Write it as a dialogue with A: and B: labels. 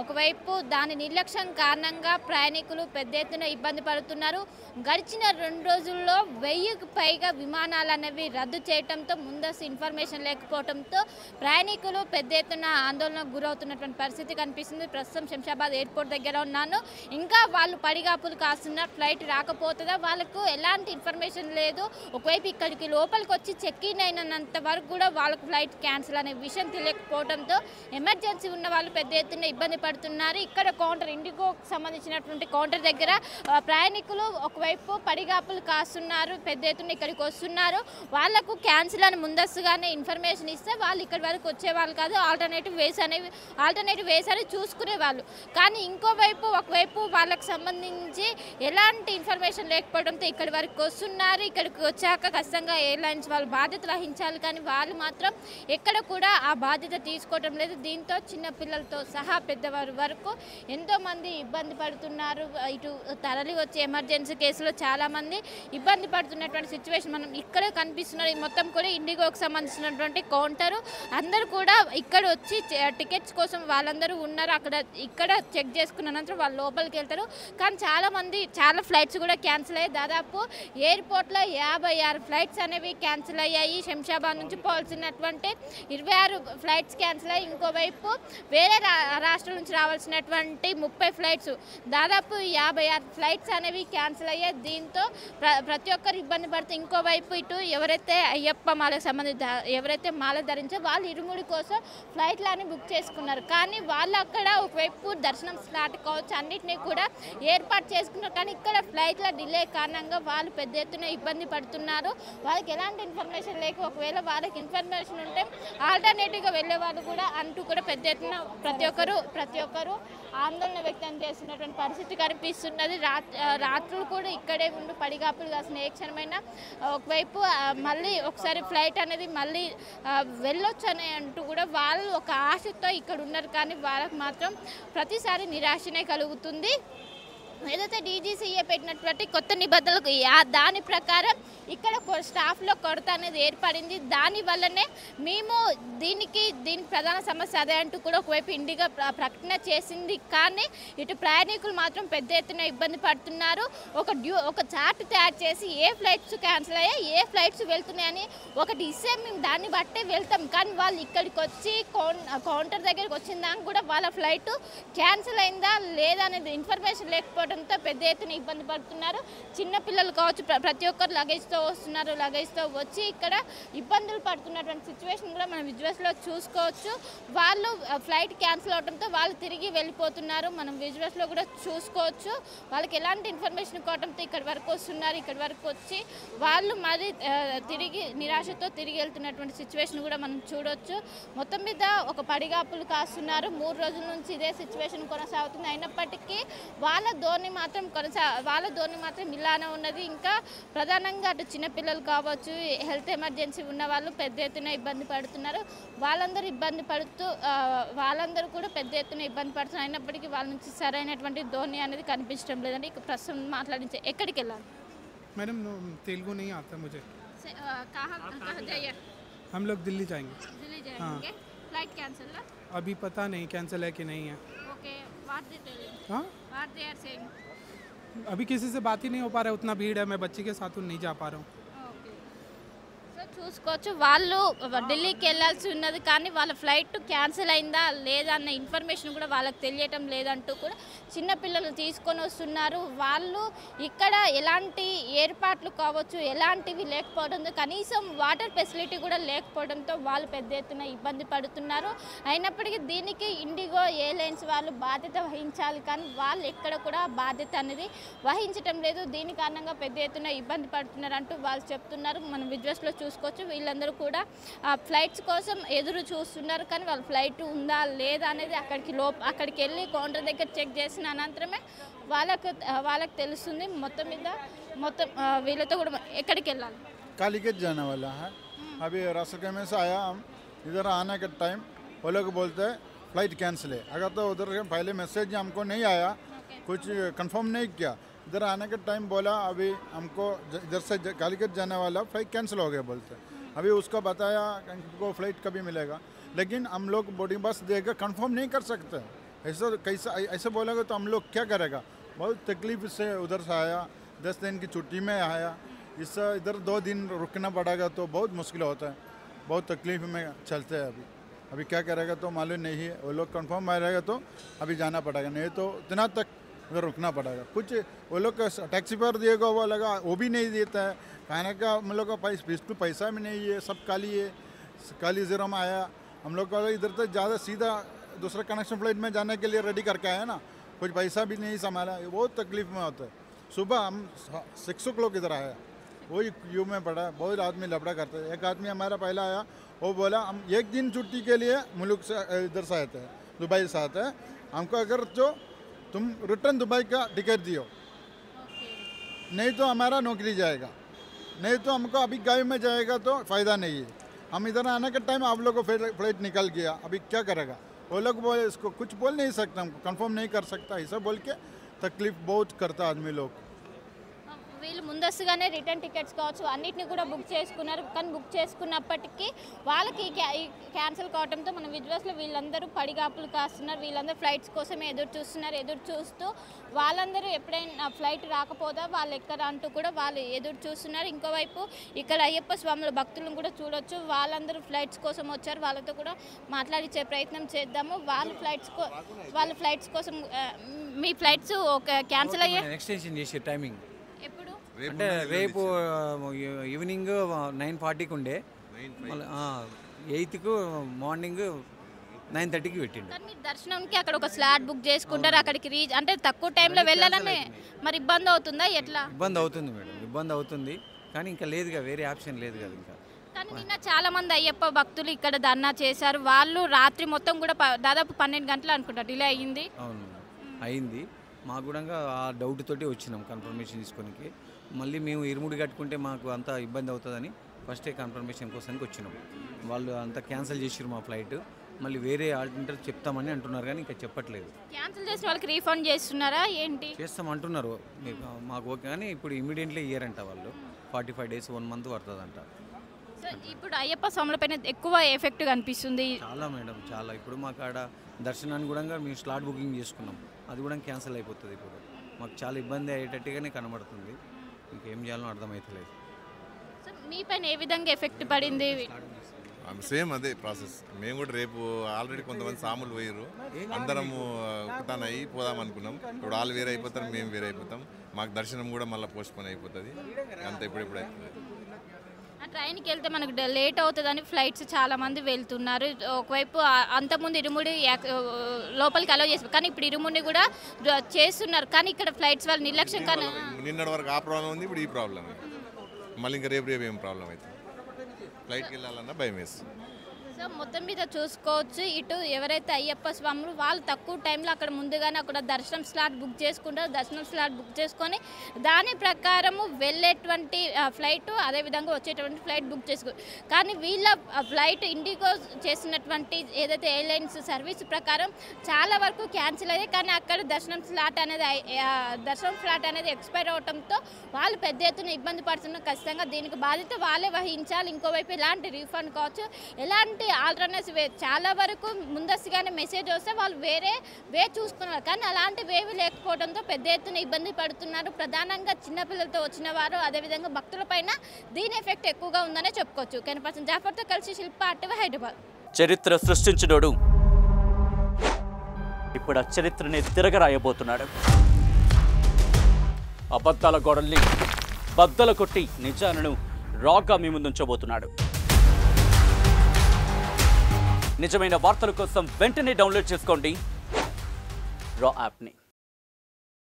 A: ఒకవైపు దాని నిర్లక్ష్యం కారణంగా ప్రయాణికులు పెద్ద ఎత్తున ఇబ్బంది పడుతున్నారు. గడిచిన 2 రోజుల్లో 1000కి పైగా విమానాలు అనేవి రద్దు చేయడంతో ముందస్తు ఇన్ఫర్మేషన్ లేకపోవడంతో ప్రయాణికులు పెద్ద ఎత్తున ఆందోళనకు గురవుతున్నటువంటి పరిస్థితి కనిపిస్తుంది. ప్రస్తుతం శంషాబాద్ ఎయిర్పోర్ట్ దగ్గర ఉన్నాను. ఇంకా వాళ్ళు పడిగాపులు కాస్తున్న ఫ్లైట్ రాకపోతుందా, వాళ్ళకు ఎలాంటి ఇన్ఫర్మేషన్ లేదు. ఒకవైపు ఇక్కడికి లోపలికి వచ్చి చెక్ ఇన్ అయినంత వరకు కూడా వాళ్ళకు ఫ్లైట్ క్యాన్సిల్ అనే విషయం తెలియకపోవడంతో ఎమర్జెన్సీ ఉన్న వాళ్ళు పెద్ద ఎత్తున ఇబ్బంది పడుతున్నారు. ఇక్కడ కౌంటర్ ఇండిగోకి సంబంధించినటువంటి కౌంటర్ దగ్గర ప్రయాణికులు ఒకవైపు పడిగాపులు కాస్తున్నారు, పెద్ద ఎత్తున ఇక్కడికి వస్తున్నారు. వాళ్ళకు క్యాన్సిల్ అని ముందస్తుగానే ఇన్ఫర్మేషన్ ఇస్తే వాళ్ళు ఇక్కడి వరకు వచ్చేవాళ్ళు కాదు. ఆల్టర్నేటివ్ వేస్ అని చూసుకునేవాళ్ళు. కానీ ఇంకోవైపు ఒకవైపు వాళ్ళకు సంబంధించి ఎలాంటి ఇన్ఫర్మేషన్ లేకపోవడంతో ఇక్కడి వరకు వస్తున్నారు. ఇక్కడికి వచ్చాక ఖచ్చితంగా ఎయిర్లైన్స్ వాళ్ళు బాధ్యత వహించాలి, కానీ వాళ్ళు మాత్రం ఎక్కడ కూడా ఆ బాధ్యత తీసుకోవడం లేదు. దీంతో చిన్న పిల్లలతో సహా పెద్దవారు వరకు ఎంతోమంది ఇబ్బంది పడుతున్నారు. ఇటు తరలి వచ్చే ఎమర్జెన్సీ కేసులో చాలామంది ఇబ్బంది పడుతున్నటువంటి సిచ్యువేషన్ మనం ఇక్కడే కనిపిస్తున్నారు. ఈ మొత్తం కూడా ఇండిగోకి సంబంధించినటువంటి కౌంటరు. అందరూ కూడా ఇక్కడ వచ్చి టికెట్స్ కోసం వాళ్ళందరూ ఉన్నారు. ఇక్కడ చెక్ చేసుకున్న అనంతరం వాళ్ళు లోపలికి వెళ్తారు. కానీ చాలా ఫ్లైట్స్ కూడా క్యాన్సిల్ అయ్యాయి. దాదాపు ఎయిర్పోర్ట్లో 56 ఫ్లైట్స్ అనేవి క్యాన్సిల్ అయ్యాయి. శంషాబాద్ నుంచి పోవాల్సినటువంటి 26 ఫ్లైట్స్ క్యాన్సిల్ అయ్యాయి. ఇంకోవైపు వేరే రాష్ట్రాల నుంచి రావాల్సినటువంటి 30 ఫ్లైట్స్, దాదాపు 56 ఫ్లైట్స్ అనేవి క్యాన్సిల్ అయ్యాయి. దీంతో ప్రతి ఒక్కరు ఇబ్బంది పడుతూ ఇంకోవైపు ఇటు ఎవరైతే అయ్యప్ప మాలకు సంబంధించి ఎవరైతే మాల ధరించో వాళ్ళు ఇరుముడి కోసం ఫ్లైట్లని బుక్ చేసుకున్నారు. కానీ వాళ్ళు అక్కడ ఒకవైపు దర్శనం స్లాట్ కావచ్చు అన్నిటినీ కూడా ఏర్పాటు చేసుకున్నారు. కానీ ఇక్కడ ఫ్లైట్ల డిలే కారణంగా వాళ్ళు పెద్ద ఎత్తున ఇబ్బంది పడుతున్నారు. వాళ్ళకి ఎలాంటి ఇన్ఫర్మేషన్ లేక ఒకవేళ వాళ్ళకి ఇన్ఫర్మేషన్ ఉంటే ఆల్టర్నేటివ్గా వెళ్ళే వాళ్ళు కూడా అంటూ కూడా పెద్ద ఎత్తున ప్రతి ఒక్కరు ఆందోళన వ్యక్తం చేస్తున్నటువంటి పరిస్థితి కనిపిస్తున్నది. రాత్రులు కూడా ఇక్కడే ఉండి పడిగాపులు కాసిన ఏ క్షణమైనా ఒకవైపు మళ్ళీ ఒకసారి ఫ్లైట్ అనేది మళ్ళీ వెళ్ళొచ్చు అని అంటూ కూడా వాళ్ళు ఒక ఆశతో ఇక్కడ ఉన్నారు. కానీ వాళ్ళకు మాత్రం ప్రతిసారి నిరాశనే కలుగుతుంది. ఏదైతే డీజీసీఏ పెట్టినటువంటి కొత్త నిబంధనలకు దాని ప్రకారం ఇక్కడ స్టాఫ్లో కొరత అనేది ఏర్పడింది. దానివల్లనే మేము దీనికి ప్రధాన సమస్య అదే అంటూ కూడా ఒకవైపు ఇండిగా ప్రకటన చేసింది. కానీ ఇటు ప్రయాణికులు మాత్రం పెద్ద ఎత్తున ఇబ్బంది పడుతున్నారు. ఒక చార్ట్ తయారు చేసి ఏ ఫ్లైట్స్ క్యాన్సిల్ అయ్యాయి, ఏ ఫ్లైట్స్ వెళ్తున్నాయని ఒకటి ఇస్తే మేము దాన్ని బట్టే వెళ్తాం. కానీ వాళ్ళు ఇక్కడికి వచ్చి కౌంటర్ దగ్గరికి వచ్చిన దాకా కూడా వాళ్ళ ఫ్లైట్ క్యాన్సిల్ అయిందా లేదా అనేది ఇన్ఫర్మేషన్ లేకపోవడంతో పెద్ద ఎత్తున ఇబ్బంది పడుతున్నారు. చిన్నపిల్లలు కావచ్చు, ప్రతి ఒక్కరు లగేజ్తో వస్తున్నారు. లగేజ్తో వచ్చి ఇక్కడ ఇబ్బందులు పడుతున్నటువంటి సిచ్యువేషన్ కూడా మనం విజువల్స్లో చూసుకోవచ్చు. వాళ్ళు ఫ్లైట్ క్యాన్సిల్ అవడంతో వాళ్ళు తిరిగి వెళ్ళిపోతున్నారు. మనం విజువల్స్లో కూడా చూసుకోవచ్చు. వాళ్ళకి ఎలాంటి ఇన్ఫర్మేషన్ ఇవ్వడంతో ఇక్కడి వరకు వస్తున్నారు. ఇక్కడి వరకు వచ్చి వాళ్ళు మరి తిరిగి నిరాశతో తిరిగి వెళ్తున్నటువంటి సిచ్యువేషన్ కూడా మనం చూడవచ్చు. మొత్తం మీద ఒక పడిగాపులు కాస్తున్నారు. 3 రోజుల నుంచి ఇదే సిచ్యువేషన్ కొనసాగుతుంది. అయినప్పటికీ వాళ్ళ ధోరణి మాత్రం ఇలానే ఉన్నది. ఇంకా ప్రధానంగా అటు చిన్నపిల్లలు కావచ్చు, హెల్త్ ఎమర్జెన్సీ ఉన్న వాళ్ళు పెద్ద ఎత్తున ఇబ్బంది పడుతున్నారు. వాళ్ళందరూ కూడా పెద్ద ఎత్తున ఇబ్బంది పడుతున్నారు. అయినప్పటికీ వాళ్ళ నుంచి సరైనటువంటి ధోరణి అనేది కనిపించడం లేదండి. ఇక ప్రస్తుతం మాట్లాడించే ఎక్కడికి వెళ్ళాలి
B: मैडम? तेलुगु नहीं आता मुझे।
A: कहाँ जाइए?
B: हम लोग दिल्ली जाएंगे।
A: दिल्ली जाएंगे। फ्लाइट कैंसिल है?
B: अभी पता नहीं कैंसिल है कि नहीं है।
A: Okay, what they telling?
B: हाँ,
A: व्हाट दे आर सेइंग?
B: अभी किसी से बात ही नहीं हो पा रहा है, उतना भीड़ है, मैं बच्ची के साथ नहीं जा पा रहा हूँ। చూసుకోవచ్చు. వాళ్ళు ఢిల్లీకి వెళ్ళాల్సి ఉన్నది, కానీ వాళ్ళ ఫ్లైట్ క్యాన్సిల్ అయిందా లేదా అన్న ఇన్ఫర్మేషన్ కూడా వాళ్ళకి తెలియటం లేదంటూ కూడా చిన్నపిల్లలు తీసుకొని వస్తున్నారు. వాళ్ళు ఇక్కడ ఎలాంటి ఏర్పాట్లు కావచ్చు ఎలాంటివి లేకపోవడంతో, కనీసం వాటర్ ఫెసిలిటీ కూడా లేకపోవడంతో వాళ్ళు పెద్ద ఎత్తున ఇబ్బంది పడుతున్నారు. అయినప్పటికీ దీనికి ఇండిగో ఎయిర్లైన్స్ వాళ్ళు బాధ్యత వహించాలి, కానీ వాళ్ళు ఎక్కడ కూడా బాధ్యత అనేది వహించటం లేదు. దీని కారణంగా పెద్ద ఎత్తున ఇబ్బంది పడుతున్నారు అంటూ వాళ్ళు చెప్తున్నారు. మనం విజువల్స్లో చూసుకోవచ్చు. వీళ్ళందరూ కూడా ఫ్లైట్స్ కోసం ఎదురు చూస్తున్నారు. కానీ వాళ్ళ ఫ్లైట్ ఉందా లేదా అనేది అక్కడికి వెళ్ళి కౌంటర్ దగ్గర చెక్ చేసిన అనంతరమే వాళ్ళకి తెలుస్తుంది. మొత్తం వీళ్ళతో కూడా ఎక్కడికి వెళ్ళాలి?
C: कालीकट जाने वाला है। अभी रास्ते में से आया, हम इधर आने के टाइम वो लोग बोलते हैं फ्लाइट कैंसिल है। अगर तो उधर पहले मैसेज हमको नहीं आया, कुछ कंफर्म नहीं किया, इधर आने के टाइम बोला अभी हमको इधर से कालीकट जाने वाला फ्लाइट कैंसिल हो गया बोलते। अभी उसको बताया हमको फ्लाइट कभी मिलेगा, लेकिन हम लोग बोर्डिंग बस देकर कंफर्म नहीं कर सकते। ऐसा बोलेगा तो हम लोग क्या करेगा। बहुत तकलीफ से उधर से आया, 10 दिन की छुट्टी में आया, इससे इधर 2 दिन रुकना पड़ेगा तो बहुत मुश्किल होता है, बहुत तकलीफ में चलते हैं। अभी क्या करेगा तो मालूम नहीं है। वो लोग कंफर्म आ रहेगा तो अभी जाना पड़ेगा, नहीं तो इतना तक उधर रुकना पड़ेगा। कुछ वो लोग का टैक्सी पर दिएगा वो लगा, वो भी नहीं देता है। खाने का हम लोग का पैसा भी नहीं है, सब काली ज़ीरो में आया। हम लोग का इधर तक ज़्यादा सीधा दूसरा कनेक्शन फ्लाइट में जाने के लिए रेडी करके आया ना, कुछ पैसा भी नहीं संभाला, बहुत तकलीफ में होता है। सुबह हम 6 o'clock इधर आया, वही क्यू में पड़ा, बहुत आदमी लफड़ा करते हैं। एक आदमी हमारा पहला आया, वो बोला हम 1 दिन छुट्टी के लिए मुल्क से इधर से आते हैं, दुबई से आते हैं, हमको अगर जो तुम रिटर्न दुबई का टिकट दियो, नहीं तो हमारा नौकरी जाएगा, नहीं तो हमको अभी गाँव में जाएगा तो फ़ायदा नहीं है। हम इधर आने के टाइम आप लोग को फ्लाइट निकल गया, अभी क्या करेगा। वो लोग बोले इसको कुछ बोल नहीं सकता, हमको कंफर्म नहीं कर सकता, ऐसा बोल के तकलीफ बहुत करता आदमी लोग।
B: వీళ్ళు ముందస్తుగానే రిటర్న్ టికెట్స్ కావచ్చు అన్నిటిని కూడా బుక్ చేసుకున్నారు. కానీ బుక్ చేసుకున్నప్పటికీ వాళ్ళకి క్యాన్సిల్ కావడంతో మన విజువల్స్లో వీళ్ళందరూ పడిగాపులు కాస్తున్నారు. వీళ్ళందరూ ఫ్లైట్స్ కోసమే ఎదురు చూస్తున్నారు. ఎదురు చూస్తూ వాళ్ళందరూ ఎప్పుడైనా ఫ్లైట్ రాకపోదా వాళ్ళు ఎక్కడ అంటూ కూడా వాళ్ళు ఎదురు చూస్తున్నారు. ఇంకోవైపు ఇక్కడ అయ్యప్ప స్వాముల భక్తులను కూడా చూడొచ్చు. వాళ్ళందరూ ఫ్లైట్స్ కోసం వచ్చారు. వాళ్ళతో కూడా మాట్లాడించే ప్రయత్నం చేద్దాము. వాళ్ళ ఫ్లైట్స్ కోసం మీ ఫ్లైట్స్ క్యాన్సిల్ అయ్యే
D: ఎక్స్టెన్షన్ చేసే టైమింగ్
B: ఎప్పుడు
D: అంటే రేపు ఈవినింగ్ 9:40కి ఉండే, 8కు మార్నింగ్ 9:30కి పెట్టిండు.
B: కానీ మీరు దర్శనంకి అక్కడ ఒక స్లాట్ బుక్ చేసుకుంటారు, అక్కడికి అంటే తక్కువ టైంలో వెళ్ళాలనే మరి ఇబ్బంది అవుతుందా ఎట్లా?
D: ఇబ్బంది అవుతుంది మేడం, ఇబ్బంది అవుతుంది. కానీ ఇంకా లేదుగా, వేరే ఆప్షన్ లేదు కదా ఇంకా.
B: కానీ నిన్న చాలా మంది అయ్యప్ప భక్తులు ఇక్కడ ధర్నా చేశారు. వాళ్ళు రాత్రి మొత్తం కూడా దాదాపు 12 గంటలు అనుకుంటా డిలే అయ్యింది.
D: అవును అయింది. మాకు కూడా ఆ డౌట్ తోటి వచ్చినాం కన్ఫర్మేషన్ తీసుకోనికి. మళ్ళీ మేము ఇరుముడి కట్టుకుంటే మాకు అంత ఇబ్బంది అవుతుందని ఫస్టే కన్ఫర్మేషన్ కోసానికి వచ్చినాం. వాళ్ళు అంతా క్యాన్సిల్ చేసారు మా ఫ్లైట్. మళ్ళీ వేరే ఆల్టర్నేటివ్ చెప్తామని అంటున్నారు, కానీ ఇంకా చెప్పట్లేదు.
B: క్యాన్సిల్ చేసిన వాళ్ళకి రీఫండ్ చేస్తున్నారా ఏంటి?
D: చేస్తాం అంటున్నారు, మాకు ఓకే. కానీ ఇప్పుడు ఇమీడియట్లీ ఇయ్యారంట వాళ్ళు, 45 days 1 month పడుతుందంట.
B: సో ఇప్పుడు అయ్యప్ప స్వాముల పైన ఎక్కువ ఎఫెక్ట్ కనిపిస్తుంది.
D: చాలా మేడం, చాలా. ఇప్పుడు మాకు ఆడ దర్శనాన్ని కూడా మేము స్లాట్ బుకింగ్ చేసుకున్నాం, అది కూడా క్యాన్సిల్ అయిపోతుంది. ఇప్పుడు మాకు చాలా ఇబ్బంది అయ్యేటట్టుగానే కనబడుతుంది. ఇంకేం చేయాలో అర్థమవుతలేదు.
B: సో మీ పైన ఏ విధంగా ఎఫెక్ట్ పడింది?
E: సేమ్ అదే ప్రాసెస్. మేము కూడా రేపు ఆల్రెడీ కొంతమంది సాములు పోయారు, అందరము కుటానయ్యి పోదాం అనుకున్నాం. ఇప్పుడు వాళ్ళు వేరే అయిపోతారు, మేము వేరే అయిపోతాం. మాకు దర్శనం కూడా మళ్ళీ పోస్ట్పోన్ అయిపోతుంది. అంత ఇప్పుడెప్పుడు అవుతుంది.
B: ట్రైన్కి వెళ్తే మనకు లేట్ అవుతుందని ఫ్లైట్స్ చాలా మంది వెళ్తున్నారు. ఒకవైపు అంతకుముందు ఇరుముడి లోపలికి అలౌ చేస్తారు, కానీ ఇప్పుడు ఇరుముడిని కూడా చేస్తున్నారు. కానీ ఇక్కడ ఫ్లైట్స్ వాళ్ళు నిర్లక్ష్యం. కానీ
E: నిన్నటి వరకు ఆ ప్రాబ్లం ఉంది, ఇప్పుడు ఈ ప్రాబ్లం. మళ్ళీ ఇంకా రేపు ఏం ప్రాబ్లం అవుతుంది. ఫ్లైట్కి వెళ్ళాలన్నా భయం వేస్తుంది.
B: సో మొత్తం మీద చూసుకోవచ్చు, ఇటు ఎవరైతే అయ్యప్ప స్వాములు వాళ్ళు తక్కువ టైంలో అక్కడ ముందుగానే అక్కడ దర్శనం స్లాట్ బుక్ చేసుకుంటారు. దర్శనం స్లాట్ బుక్ చేసుకొని దాని ప్రకారము వెళ్ళేటువంటి ఫ్లైట్, అదేవిధంగా వచ్చేటువంటి ఫ్లైట్ బుక్ చేసుకోరు. కానీ వీళ్ళ ఫ్లైట్ ఇండిగో చేసినటువంటి ఏదైతే ఎయిర్లైన్స్ సర్వీస్ ప్రకారం చాలా వరకు క్యాన్సిల్ అయ్యాయి. కానీ అక్కడ దర్శనం స్లాట్ అనేది ఎక్స్పైర్ అవడంతో వాళ్ళు పెద్ద ఎత్తున ఇబ్బంది పడుతున్నారు. ఖచ్చితంగా దీనికి బాధ్యత వాళ్ళే వహించాలి. ఇంకోవైపు ఎలాంటి రీఫండ్ కావచ్చు, ఎలాంటి ఆల్టర్నేటివ్ చాలా వరకు ముందస్తుగానే మెసేజ్ వస్తే వాళ్ళు వేరే చూసుకున్నారు. కానీ అలాంటి వేవి లేకపోవడంతో పెద్ద ఎత్తున ఇబ్బంది పడుతున్నారు. ప్రధానంగా చిన్నపిల్లలతో వచ్చిన వారు, అదేవిధంగా భక్తుల పైన దీని ఎఫెక్ట్ ఎక్కువగా ఉందనే చెప్పుకోవచ్చు. కెన్ జాఫర్తో కలిసి శిల్ప, ఆర్టీవీ, హైదరాబాద్.
F: చరిత్ర సృష్టించినోడు ఇప్పుడు ఆ చరిత్రని తిరగరాయబోతున్నాడు. అబద్ధాల గోడల్ని బద్దలు కొట్టి నిజాలను రాగా మీ ముందుంచబోతున్నాడు. నిజమైన వార్తల కోసం వెంటనే డౌన్లోడ్ చేసుకోండి రా యాప్ని.